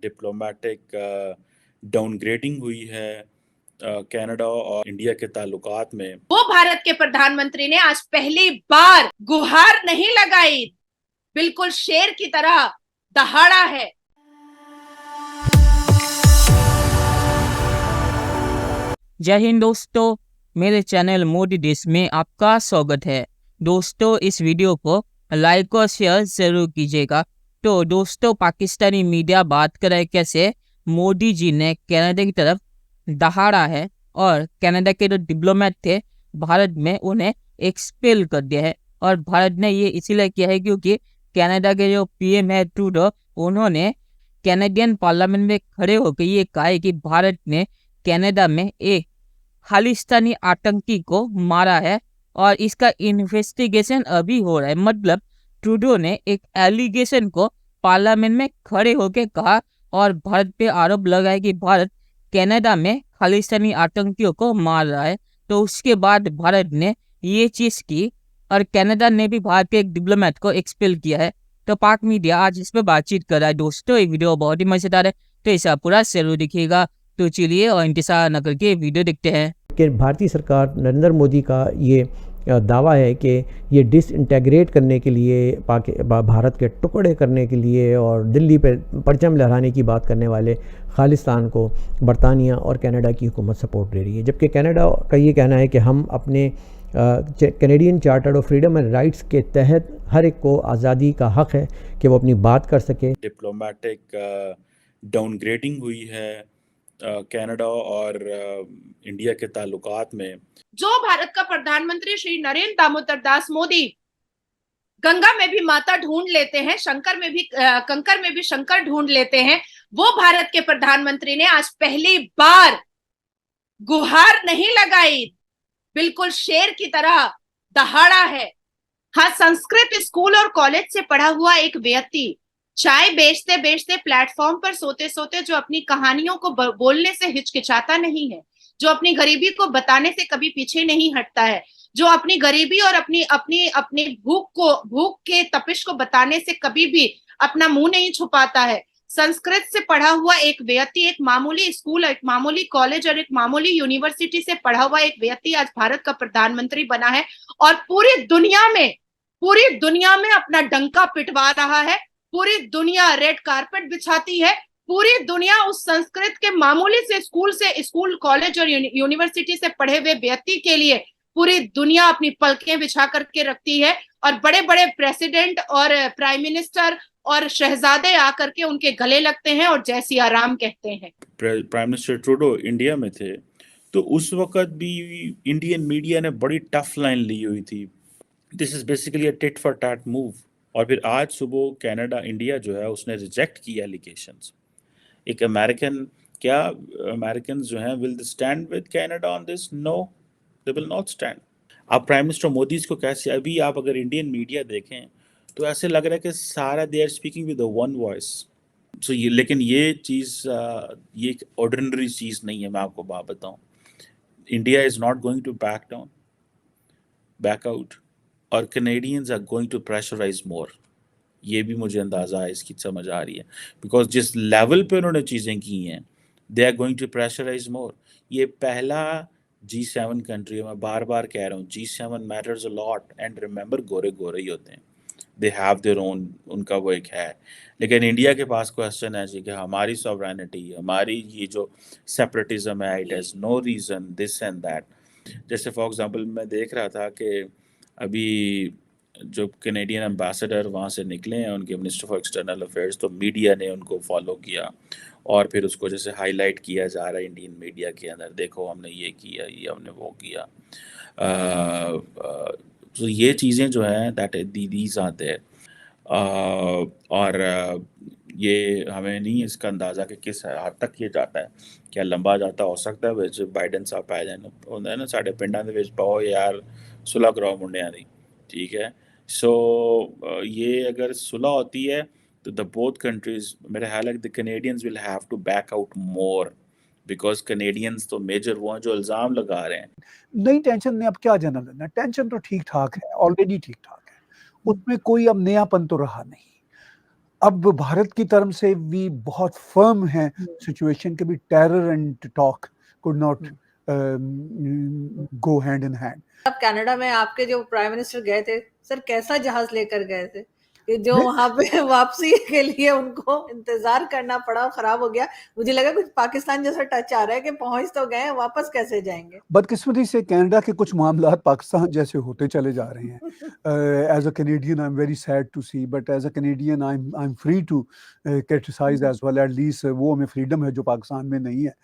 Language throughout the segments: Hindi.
डिप्लोमेटिक डाउनग्रेडिंग हुई है कनाडा और इंडिया के ताल्लुकात में। वो भारत के प्रधानमंत्री ने आज पहली बार गुहार नहीं लगाई, बिल्कुल शेर की तरह दहाड़ा है। जय हिंद दोस्तों, मेरे चैनल मोदी देश में आपका स्वागत है। दोस्तों, इस वीडियो को लाइक और शेयर जरूर कीजिएगा। तो दोस्तों, पाकिस्तानी मीडिया बात कर रहा है कैसे मोदी जी ने कनाडा की तरफ दहाड़ा है और कनाडा के जो डिप्लोमेट थे भारत में उन्हें एक्सपेल कर दिया है। और भारत ने ये इसीलिए किया है क्योंकि कनाडा के जो पीएम है ट्रूडो, उन्होंने कैनेडियन पार्लियामेंट में खड़े होकर ये कहा है कि भारत ने कनाडा में एक खालिस्तानी आतंकी को मारा है और इसका इन्वेस्टिगेशन अभी हो रहा है। मतलब ट्रूडो ने एक एलिगेशन को पार्लियामेंट में खड़े होकर कहा और भारत पे आरोप लगाया कि भारत कनाडा में खालिस्तानी आतंकियों को मार रहा है। तो उसके बाद भारत ने ये चीज़ की और कनाडा ने भी भारत के एक डिप्लोमेट को एक्सपेल किया है। तो पाक मीडिया आज इस पर बातचीत कर रहा है। दोस्तों, ये वीडियो बहुत ही मजेदार है, तो इसे पूरा जरूर दिखिएगा। तो चलिए और इंतजार न करके वीडियो देखते हैं। कि भारतीय सरकार नरेंद्र मोदी का ये दावा है कि ये डिसइंटेग्रेट करने के लिए भारत के टुकड़े करने के लिए और दिल्ली पे परचम लहराने की बात करने वाले खालिस्तान को बरतानिया और कनाडा की हुकूमत सपोर्ट दे रही है। जबकि कनाडा का ये कहना है कि हम अपने Canadian charter of freedom and rights के तहत हर एक को आज़ादी का हक़ है कि वो अपनी बात कर सके। डिप्लोमेटिक डाउनग्रेडिंग हुई है कनाडा और इंडिया के ताल्लुकात में। जो भारत का प्रधानमंत्री श्री नरेंद्र दामोदर दास मोदी गंगा में भी माता ढूंढ लेते हैं, शंकर में भी कंकर में भी शंकर ढूंढ लेते हैं, वो भारत के प्रधानमंत्री ने आज पहली बार गुहार नहीं लगाई, बिल्कुल शेर की तरह दहाड़ा है। हाँ, संस्कृत स्कूल और कॉलेज से पढ़ा हुआ एक व्यक्ति चाय बेचते बेचते प्लेटफॉर्म पर सोते सोते जो अपनी कहानियों को बोलने से हिचकिचाता नहीं है, जो अपनी गरीबी को बताने से कभी पीछे नहीं हटता है, जो अपनी गरीबी और अपनी अपनी अपनी भूख के तपिश को बताने से कभी भी अपना मुंह नहीं छुपाता है। संस्कृत से पढ़ा हुआ एक व्यक्ति, एक मामूली स्कूल, एक मामूली कॉलेज और एक मामूली यूनिवर्सिटी से पढ़ा हुआ एक व्यक्ति आज भारत का प्रधानमंत्री बना है और पूरी दुनिया में अपना डंका पिटवा रहा है। पूरी दुनिया रेड कारपेट बिछाती है, पूरी दुनिया उस संस्कृत के मामूली से स्कूल कॉलेज और यूनिवर्सिटी से पढ़े हुए व्यक्ति के लिए पूरी दुनिया अपनी पलकें बिछा करके रखती है और बड़े बड़े प्रेसिडेंट और प्राइम मिनिस्टर और शहजादे आकर के उनके गले लगते हैं और जय सिया राम कहते हैं। प्राइम मिनिस्टर ट्रूडो इंडिया में थे तो उस वक्त भी इंडियन मीडिया ने बड़ी टफ लाइन ली हुई थी। This is basically a tit for tat move. और फिर आज सुबह कनाडा इंडिया जो है उसने रिजेक्ट किया एलिगेशंस। एक अमेरिकन जो हैं will stand with Canada on this? No, they will not stand. आप प्राइम मिनिस्टर मोदी को कैसे, अभी आप अगर इंडियन मीडिया देखें तो ऐसे लग रहा है कि सारा they are speaking with one voice. So ये, लेकिन ये चीज़ ये एक ऑर्डिनरी चीज़ नहीं है। मैं आपको बात बताऊँ, India is not going to back out और Canadians are going to pressurise more. ये भी मुझे अंदाज़ा है, इसकी समझ आ रही है, बिकॉज जिस लेवल पे उन्होंने चीज़ें की हैं they are going to pressurise more. ये पहला G7 कंट्री है, मैं बार बार कह रहा हूँ, G7 matters a lot and remember गोरे गोरे ही होते हैं, दे हैव देयर ओन, उनका वो एक है। लेकिन इंडिया के पास क्वेश्चन है जी कि हमारी सॉवरेनिटी, हमारी ये जो सेपरेटिज्म है, it has no reason this and that. जैसे फॉर एग्जांपल मैं देख रहा था कि अभी जो कैनेडियन एम्बेसडर वहाँ से निकले हैं, उनके मिनिस्टर फॉर एक्सटर्नल अफेयर्स, तो मीडिया ने उनको फॉलो किया और फिर उसको जैसे हाईलाइट किया जा रहा है इंडियन मीडिया के अंदर, देखो हमने ये किया, ये हमने वो किया। तो ये चीज़ें जो हैं दैट दीज आर देयर। और ये हमें नहीं इसका अंदाज़ा कि किस हद तक ये जाता है, क्या लंबा जाता हो सकता है। विच बाइडन साहब पै जाए होंगे ना साढ़े पिंडा के पाओ यार सुलह कराओ मुंडिया दी, ठीक है। सो ये अगर सुलह होती है तो द बोथ कंट्रीज, मेरा ख्याल है the Canadians will have to back out more, because Canadians तो मेजर वो हैं जो इल्ज़ाम लगा रहे हैं। नई टेंशन ने अब क्या जन्म लेना, टेंशन तो ठीक ठाक है, ऑलरेडी ठीक ठाक है, उसमें कोई अब नयापन तो रहा नहीं। अब भारत की तरफ से भी बहुत फर्म है सिचुएशन के भी terror and talk could not go hand in hand. अब कनाडा में आपके जो प्राइम मिनिस्टर गए थे सर, कैसा जहाज लेकर गए थे कि जो वहां पे वापसी के लिए उनको इंतजार करना पड़ा, खराब हो गया। मुझे लगा कुछ पाकिस्तान जैसा टच आ रहा है कि पहुंच तो गए, वापस कैसे जाएंगे। बदकिस्मती से कनाडा के कुछ मामला पाकिस्तान जैसे होते चले जा रहे हैं। As a Canadian I am very sad to see, but as a Canadian I am free to criticise as well. At least वो हमें फ्रीडम है जो पाकिस्तान में नहीं है,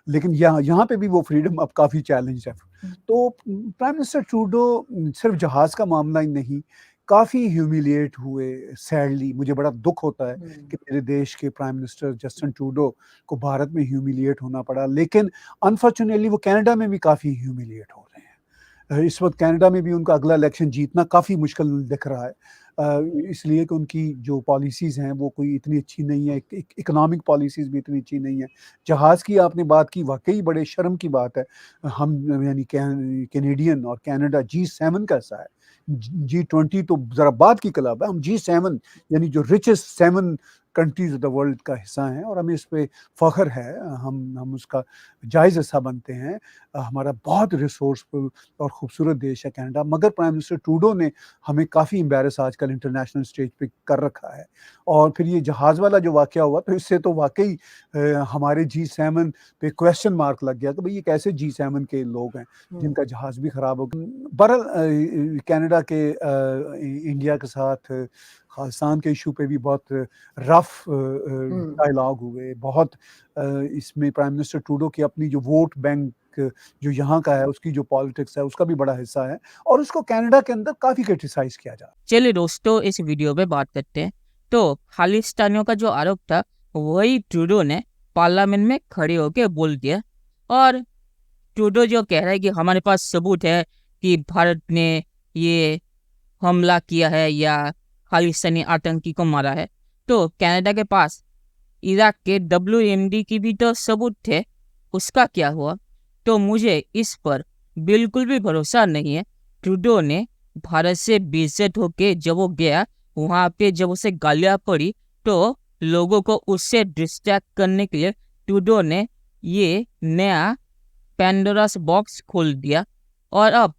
लेकिन यहाँ पे भी वो फ्रीडम अब काफ़ी चैलेंज है। तो प्राइम मिनिस्टर ट्रूडो सिर्फ जहाज का मामला ही नहीं, काफ़ी ह्यूमिलिएट हुए। सैडली मुझे बड़ा दुख होता है कि मेरे देश के प्राइम मिनिस्टर जस्टिन ट्रूडो को भारत में ह्यूमिलिएट होना पड़ा, लेकिन अनफॉर्चुनेटली वो कनाडा में भी काफ़ी ह्यूमिलिएट हो रहे हैं। इस वक्त कनाडा में भी उनका अगला इलेक्शन जीतना काफ़ी मुश्किल दिख रहा है, इसलिए कि उनकी जो पॉलिसीज़ हैं वो कोई इतनी अच्छी नहीं है, इकोनॉमिक पॉलिसीज़ भी इतनी अच्छी नहीं है। जहाज़ की आपने बात की, वाकई बड़े शर्म की बात है। हम यानी कैनेडियन और कनाडा G7 कैसा है, G20 तो ज़रा बाद की क्लब है, हम G7 यानी जो richest 7 countries of the world का हिस्सा हैं, और हमें इस पे फ़ख्र है। हम उसका जायज़ हिस्सा बनते हैं। हमारा बहुत रिसोर्सफुल और ख़ूबसूरत देश है कनाडा, मगर प्राइम मिनिस्टर ट्रूडो ने हमें काफ़ी एम्बैरस आजकल इंटरनेशनल स्टेज पे कर रखा है। और फिर ये जहाज़ वाला जो वाक़या हुआ, तो इससे तो वाकई हमारे G7 पे क्वेश्चन मार्क लग गया कि भाई ये कैसे G7 के लोग हैं जिनका जहाज़ भी ख़राब हो गया। बहरहाल कनाडा के इंडिया के साथ खालिस्तान के इशू पे भी बहुत रफ डायलॉग हुए। बहुत इसमें प्राइम मिनिस्टर ट्रूडो की अपनी जो वोट बैंक जो यहाँ का है, उसकी जो पॉलिटिक्स है, उसका भी बड़ा हिस्सा है, और उसको कनाडा के अंदर काफ़ी क्रिटिसाइज किया जा रहा है। चलिए दोस्तों, इस वीडियो पे बात करते हैं। तो खालिस्तानियों का जो आरोप था वही ट्रूडो ने पार्लियामेंट में खड़े होकर बोल दिया, और ट्रूडो जो कह रहा है कि हमारे पास सबूत है कि भारत ने ये हमला किया है या खालिस्तानी आतंकी को मारा है, तो कनाडा के पास इराक के WMD की भी तो सबूत थे, उसका क्या हुआ? तो मुझे इस पर बिल्कुल भी भरोसा नहीं है। ट्रूडो ने भारत से बेइज्जत होके जब वो गया, वहाँ पे जब उसे गालियाँ पड़ी, तो लोगों को उससे डिस्ट्रैक्ट करने के लिए ट्रूडो ने ये नया पैंडोरास बॉक्स खोल दिया, और अब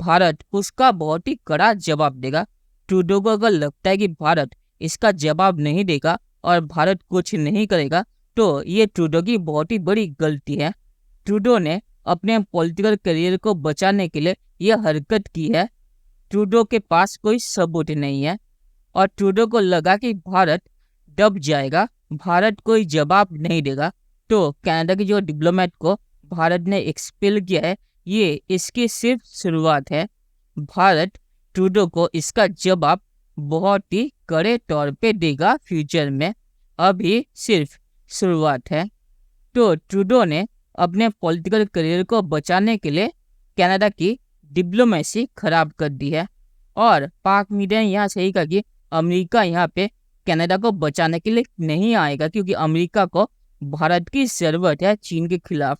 भारत उसका बहुत ही कड़ा जवाब देगा। ट्रूडो को अगर लगता है कि भारत इसका जवाब नहीं देगा और भारत कुछ नहीं करेगा, तो ये ट्रूडो की बहुत ही बड़ी गलती है। ट्रूडो ने अपने पॉलिटिकल करियर को बचाने के लिए यह हरकत की है। ट्रूडो के पास कोई सबूत नहीं है, और ट्रूडो को लगा कि भारत दब जाएगा, भारत कोई जवाब नहीं देगा, तो कनाडा की जो डिप्लोमेट को भारत ने एक्सपेल किया है, ये इसकी सिर्फ शुरुआत है। भारत ट्रूडो को इसका जवाब बहुत ही कड़े तौर पे देगा फ्यूचर में, अभी सिर्फ शुरुआत है। तो ट्रूडो ने अपने पॉलिटिकल करियर को बचाने के लिए कनाडा की डिप्लोमेसी खराब कर दी है, और पाक मीडिया ने यहाँ सही कहा कि अमेरिका यहाँ पे कनाडा को बचाने के लिए नहीं आएगा, क्योंकि अमेरिका को भारत की ज़रूरत है चीन के खिलाफ,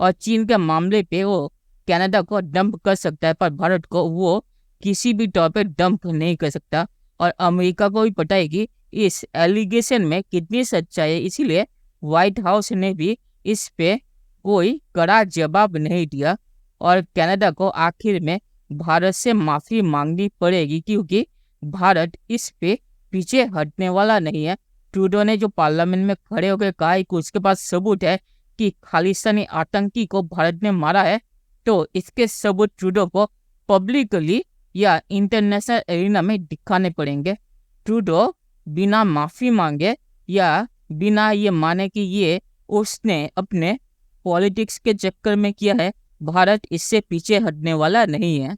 और चीन के मामले पे वो कनाडा को डंप कर सकता है, पर भारत को वो किसी भी तौर पे डंप नहीं कर सकता। और अमेरिका को भी पता है कि इस एलिगेशन में कितनी सच्चाई है, इसीलिए व्हाइट हाउस ने भी इस पे कोई कड़ा जवाब नहीं दिया, और कनाडा को आखिर में भारत से माफ़ी मांगनी पड़ेगी, क्योंकि भारत इस पे पीछे हटने वाला नहीं है। ट्रूडो ने जो पार्लियामेंट में खड़े होकर कहा है कि उसके पास सबूत है कि खालिस्तानी आतंकी को भारत ने मारा है, तो इसके सबूत ट्रूडो को पब्लिकली या इंटरनेशनल एरिना में दिखाने पड़ेंगे। ट्रूडो बिना माफ़ी मांगे या बिना ये माने कि ये उसने अपने पॉलिटिक्स के चक्कर में किया है, भारत इससे पीछे हटने वाला नहीं है।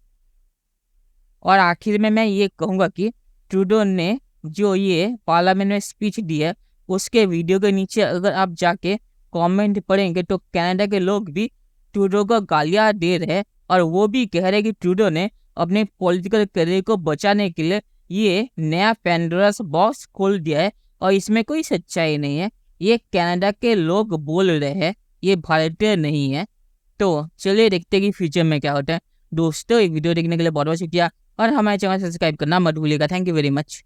और आखिर में मैं ये कहूँगा कि ट्रूडो ने जो ये पार्लियामेंट में स्पीच दी है, उसके वीडियो के नीचे अगर आप जाके कमेंट पढ़ेंगे, तो कनाडा के लोग भी ट्रूडो को गालियाँ दे रहे हैं, और वो भी कह रहे हैं कि ट्रूडो ने अपने पॉलिटिकल करियर को बचाने के लिए ये नया पैंडोरास बॉक्स खोल दिया है, और इसमें कोई सच्चाई नहीं है। ये कनाडा के लोग बोल रहे हैं, ये भारतीय नहीं है। तो चलिए देखते हैं कि फ्यूचर में क्या होता है। दोस्तों, ये वीडियो देखने के लिए बहुत बहुत शुक्रिया, और हमारे चैनल सब्सक्राइब करना मत भूलिएगा। Thank you very much.